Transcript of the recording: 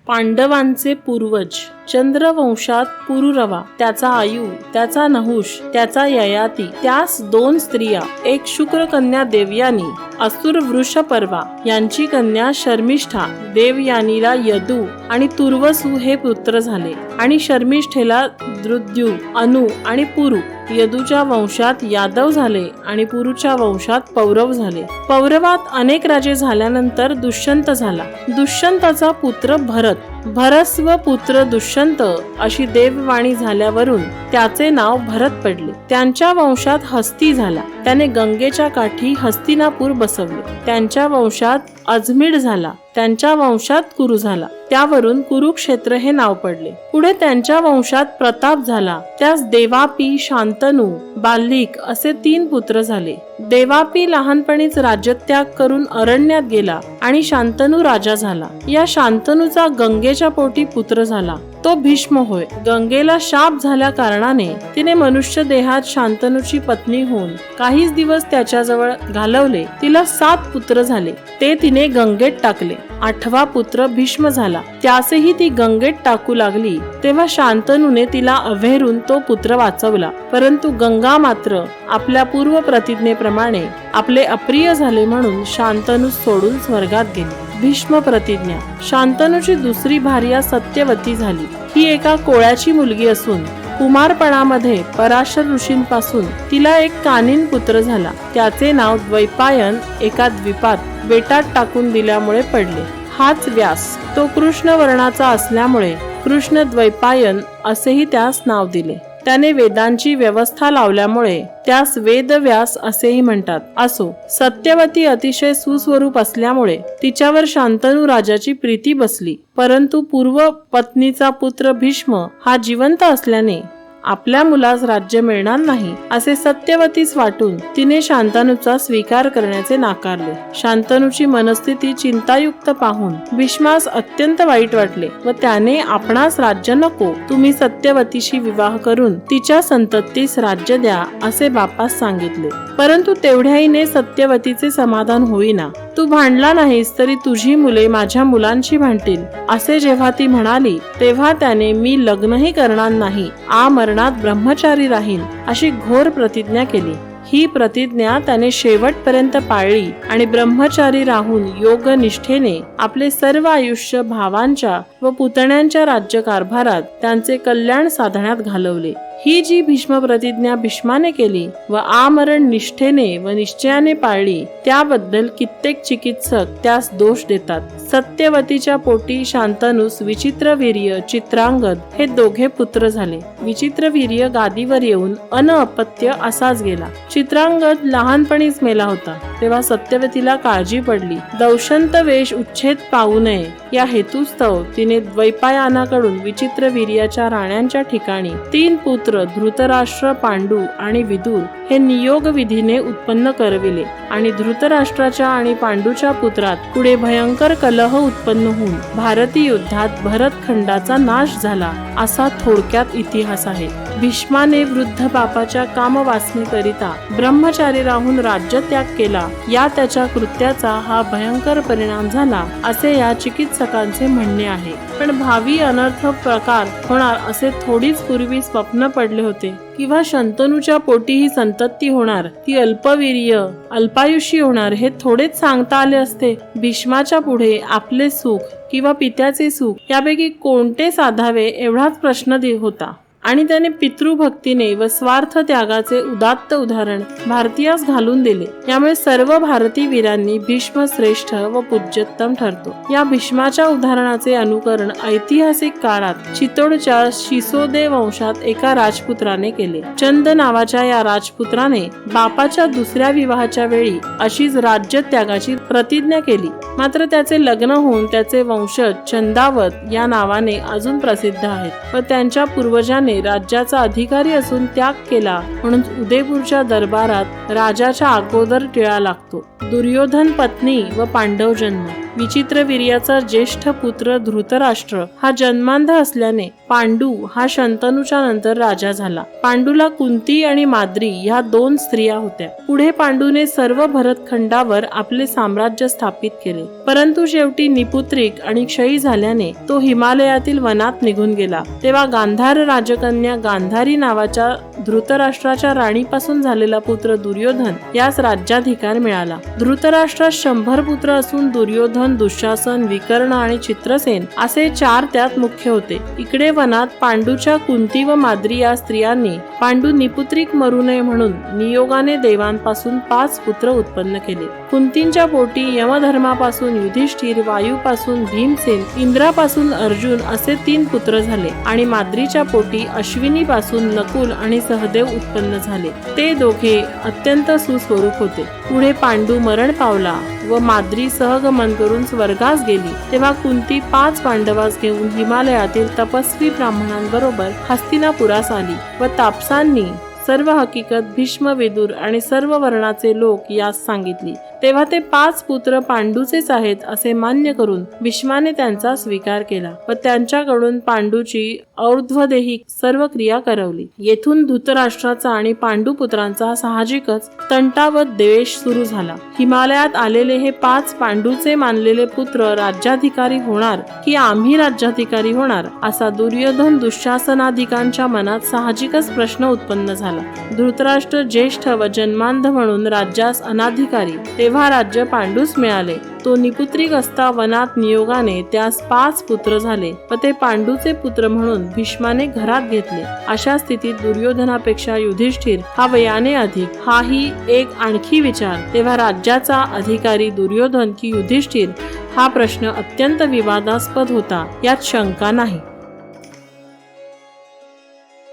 पांडवांचे पूर्वज. चंद्रवंशात पुरुरवा, त्याचा आयु, त्याचा नहुष, त्याचा ययाती, त्यास 2 स्त्रिया, एक शुक्र कन्या देवयानी, असुर वृषपर्वा यांची कन्या शर्मिष्ठा. देवयानीला यदू आणि तुर्वसु हे पुत्र झाले आणि शर्मिष्ठेला द्रुद्यू, अनु आणि पुरु. यदूच्या वंशात यादव झाले आणि पुरुच्या वंशात पौरव झाले. पौरवात अनेक राजे झाल्यानंतर दुष्यंत झाला. दुष्यंताचा पुत्र भरत. भरस्व पुत्र दुष्यंत अशी देववाणी झाल्यावरून त्याचे नाव भरत पडले. त्यांच्या वंशात हस्ती झाला. त्याने गंगेच्या काठी हस्तिनापूर बसवले. त्यांच्या वंशात अजमीड झाला. त्यांच्या वंशात कुरु झाला. त्यावरून कुरुक्षेत्र हे नाव पडले. पुढे त्यांच्या वंशात प्रताप झाला. त्यास देवापी, शांतनु, बाल्लिक असे 3 पुत्र झाले. देवापी लहानपणीच राज्यत्याग करून अरण्यात गेला आणि शांतनु राजा झाला. या शांतनुचा गंगेच्या पोटी पुत्र झाला, तो भीष्म होय. गंगेला शाप झाल्या कारणाने तिने मनुष्य देहात शांतनुची पत्नी होऊन काहीच दिवस त्याच्याजवळ घालवले. तिला 7 पुत्र झाले, ते तिने गंगेत टाकले. 8वा पुत्र भीष्म झाला. त्यासही ती गंगेत टाकू लागली. तेव्हा शांतनुने तिला अव्हेरून तो पुत्र वाचवला. परंतु गंगा मात्र आपल्या पूर्व प्रतिज्ञेप्रमाणे आपले अप्रिय झाले म्हणून शांतनु सोडून स्वर्गात गेली. भीष्म प्रतिज्ञा. शांतनुची दुसरी भार्या सत्यवती झाली. ही एका कोळ्याची मुलगी असून कुमारपणामध्ये पराशर ऋषींपासून तिला एक कानिन पुत्र झाला. त्याचे नाव द्वैपायन एका द्वीपात बेटात टाकून दिल्यामुळे पडले. हाच व्यास. तो कृष्ण वर्णाचा असल्यामुळे कृष्ण द्वैपायन असेही त्यास नाव दिले. त्याने वेदांची व्यवस्था लावल्यामुळे त्यास वेदव्यास असेही म्हणतात. असो, सत्यवती अतिशय सुस्वरूप असल्यामुळे तिच्यावर शांतनु राजाची प्रीती बसली. परंतु पूर्व पत्नीचा पुत्र भीष्म हा जिवंत असल्याने आपल्या मुलास राज्य मिळणार नाही असे सत्यवतीस वाटून तिने शांतनुचा स्वीकार करण्याचे नाकारले. शांतनुची मनस्थिती चिंतायुक्त पाहून भीष्मास अत्यंत वाईट वाटले व त्याने आपणास राज्य नको, तुम्ही सत्यवतीशी विवाह करून तिच्या संततीस राज्य द्या असे बापास सांगितले. परंतु तेवढ्याहीने सत्यवतीचे समाधान होईना. तू भांडला नाहीस तरी तुझी मुले माझ्या मुलांशी भांडतील असे जेव्हा ती म्हणाली, तेव्हा त्याने मी लग्नही करणार नाही, आमरणात ब्रह्मचारी राहीन अशी घोर प्रतिज्ञा केली. ही प्रतिज्ञा त्याने शेवटपर्यंत पाळली आणि ब्रह्मचारी राहून योग निष्ठेने आपले सर्व आयुष्य भावांच्या व पुतण्यांच्या राज्यकारभारात त्यांचे कल्याण साधण्यात घालवले. ही जी भीष्म प्रतिज्ञा भीष्माने केली व आमरण निष्ठेने व निश्चयाने पाळली त्याबद्दल कित्येक चिकित्सक त्यास दोष देतात. सत्यवतीच्या पोटी शांतनुस विचित्रवीर्य, चित्रांगद हे 2 पुत्र झाले. विचित्रवीर्य गादीवर येऊन अपत्य असाच गेला. चित्रांगद लहानपणीच मेला होता. तेव्हा सत्यवतीला काळजी पडली. दौशंत वेश उच्छेद पाहू नये या हेतुस्तव तिने द्वैपायनाकडून विचित्रवीर्याच्या राण्यांच्या ठिकाणी 3 पुत्र धृतराष्ट्र, पांडू आणि विदुर हे नियोग विधीने उत्पन्न करविले आणि धृतराष्ट्राच्या आणि पांडूच्या पुत्रात पुढे भयंकर कलह उत्पन्न होऊन भारतीय युद्धात भरतखंडाचा नाश झाला असा थोडक्यात इतिहास आहे. भीष्माने वृद्ध बापाच्या कामवासनेकरिता ब्रह्मचारी राहून राज्यत्याग केला, या त्याच्या कृत्याचा हा भयंकर परिणाम झाला असे या चिकित्सकांचे म्हणणे आहे. पण भावी अनर्थ प्रकार होणार असे थोडीच पूर्वी स्वप्न पडले होते किंवा शंतनूच्या पोटी ही संतती होणार, ती अल्पवीर्य अल्पायुषी होणार हे थोडेच सांगता आले असते. भीष्माच्या पुढे आपले सुख किंवा पित्याचे सुख यापैकी कोणते साधावे एवढाच प्रश्न होता आणि त्याने पितृभक्तीने व स्वार्थ त्यागाचे उदात्त उदाहरण भारतीयास घालून दिले. यामुळे सर्व भारतीय वीरांनी भीष्म श्रेष्ठ व पूज्योत्तम ठरतो. या भीष्माच्या उदाहरणाचे अनुकरण ऐतिहासिक काळात चितोडच्या शिसोदे वंशात एका राजपुत्राने केले. चंद नावाच्या या राजपुत्राने बापाच्या दुसऱ्या विवाहाच्या वेळी अशीच राज्यत्यागाची प्रतिज्ञा केली. मात्र त्याचे लग्न होऊन त्याचे वंशज चंदावत या नावाने अजून प्रसिद्ध आहेत व त्यांच्या पूर्वजाने राज्याचा अधिकारी असून त्याग केला म्हणून उदयपूरच्या दरबारात राजाच्या अगोदर टिळा लागतो. दुर्योधन पत्नी व पांडव जन्म. विचित्रवीर्याचा ज्येष्ठ पुत्र धृतराष्ट्र हा जन्मांध असल्याने पांडू हा शंतनूच्या नंतर राजा झाला. पांडूला कुंती आणि माद्री ह्या 2 स्त्रिया होत्या. पुढे पांडूने सर्व भरतखंडावर आपले साम्राज्य स्थापित केले, परंतु शेवटी निपुत्रिक आणि क्षयी झाल्याने तो हिमालयातील वनात निघून गेला. तेव्हा गांधार राजकन्या गांधारी नावाच्या धृतराष्ट्राच्या राणीपासून झालेला पुत्र दुर्योधन यास राज्याधिकार मिळाला. धृतराष्ट्रात 100 पुत्र असून दुर्योधन, दुःशासन, विकर्ण आणि चित्रसेन असे 4 त्यात मुख्य होते. इकडे वनात पांडूच्या कुंती व माद्री या स्त्रियांनी पांडू निपुत्रिक मरू नये म्हणून नियोगाने देवांपासून 5 पुत्र उत्पन्न केले. कुंतींच्या पोटी यमधर्मापासून युधिष्ठिर, वायूपासून भीमसेन, इंद्रापासून अर्जुन असे 3 पुत्र झाले आणि माद्रीच्या पोटी अश्विनीपासून नकुल आणि सहदेव उत्पन्न झाले. ते दोघे अत्यंत सुस्वरूप होते. पुढे पांडू मरण पावला व माद्री सहगमन करून स्वर्गास गेली. तेव्हा कुंती 5 पांडवास घेऊन हिमालयातील तपस्वी ब्राह्मणांबरोबर हस्तिनापुरास आली व तापसांनी सर्व हकीकत भीष्म, विदुर आणि सर्व वर्णाचे लोक यास सांगितली. तेव्हा ते 5 पुत्र पांडूचेच आहेत असे मान्य करून भीष्माने त्यांचा स्वीकार केला व त्यांच्याकडून पांडूची और्ध्वदेही सर्व क्रिया करवली. येथून धृतराष्ट्राचा आणि पांडुपुत्रांचा साहजिकच तंटा व द्वेष सुरू झाला. हिमालयात आलेले हे 5 पांडूचे मानलेले पुत्र राज्याधिकारी होणार की आम्ही राज्याधिकारी होणार असा दुर्योधन, दुःशासनाधिकांच्या मनात साहजिकच प्रश्न उत्पन्न झाला. धृतराष्ट्र ज्येष्ठ व जन्मांध म्हणून राज्यास अनाधिकारी, तेव्हा राज्य पांडूस मिळाले. तो निपुत्रिक असता वनात नियोगाने त्यास 5 पुत्र झाले व ते पांडूचे पुत्र म्हणून भीष्माने घरात घेतले. अशा स्थितीत दुर्योधनापेक्षा युधिष्ठिर हा वयाने अधिक, हाही एक आणखी विचार. तेव्हा राज्याचा अधिकारी दुर्योधन की युधिष्ठिर हा प्रश्न अत्यंत विवादास्पद होता, यात शंका नाही.